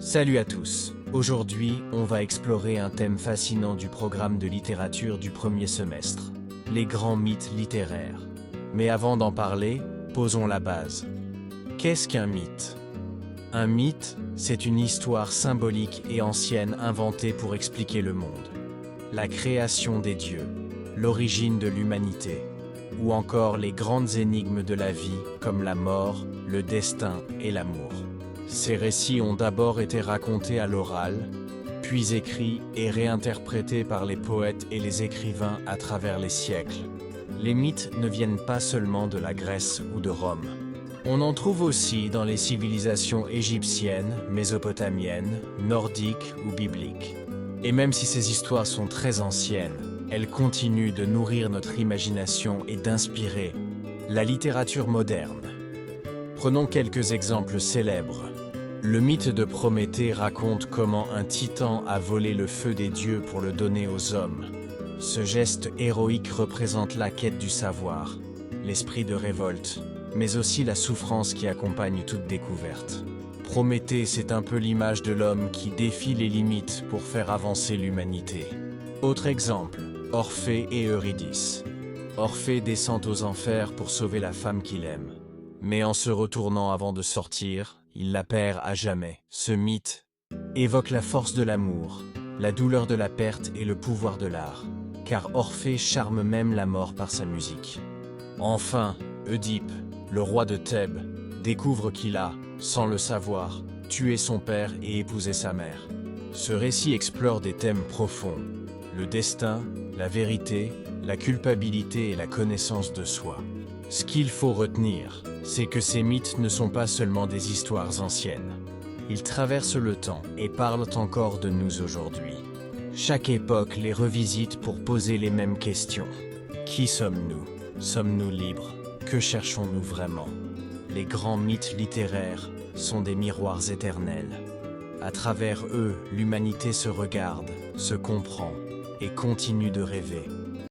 Salut à tous. Aujourd'hui, on va explorer un thème fascinant du programme de littérature du premier semestre, les grands mythes littéraires. Mais avant d'en parler, posons la base. Qu'est-ce qu'un mythe? Un mythe, c'est une histoire symbolique et ancienne inventée pour expliquer le monde. La création des dieux, l'origine de l'humanité, ou encore les grandes énigmes de la vie comme la mort, le destin et l'amour. Ces récits ont d'abord été racontés à l'oral, puis écrits et réinterprétés par les poètes et les écrivains à travers les siècles. Les mythes ne viennent pas seulement de la Grèce ou de Rome. On en trouve aussi dans les civilisations égyptiennes, mésopotamiennes, nordiques ou bibliques. Et même si ces histoires sont très anciennes, elles continuent de nourrir notre imagination et d'inspirer la littérature moderne. Prenons quelques exemples célèbres. Le mythe de Prométhée raconte comment un titan a volé le feu des dieux pour le donner aux hommes. Ce geste héroïque représente la quête du savoir, l'esprit de révolte, mais aussi la souffrance qui accompagne toute découverte. Prométhée, c'est un peu l'image de l'homme qui défie les limites pour faire avancer l'humanité. Autre exemple, Orphée et Eurydice. Orphée descend aux enfers pour sauver la femme qu'il aime. Mais en se retournant avant de sortir, il la perd à jamais. Ce mythe évoque la force de l'amour, la douleur de la perte et le pouvoir de l'art, car Orphée charme même la mort par sa musique. Enfin, Oedipe, le roi de Thèbes, découvre qu'il a, sans le savoir, tué son père et épousé sa mère. Ce récit explore des thèmes profonds, le destin, la vérité, la culpabilité et la connaissance de soi. Ce qu'il faut retenir, c'est que ces mythes ne sont pas seulement des histoires anciennes. Ils traversent le temps et parlent encore de nous aujourd'hui. Chaque époque les revisite pour poser les mêmes questions. Qui sommes-nous? Sommes-nous libres? Que cherchons-nous vraiment? Les grands mythes littéraires sont des miroirs éternels. À travers eux, l'humanité se regarde, se comprend et continue de rêver.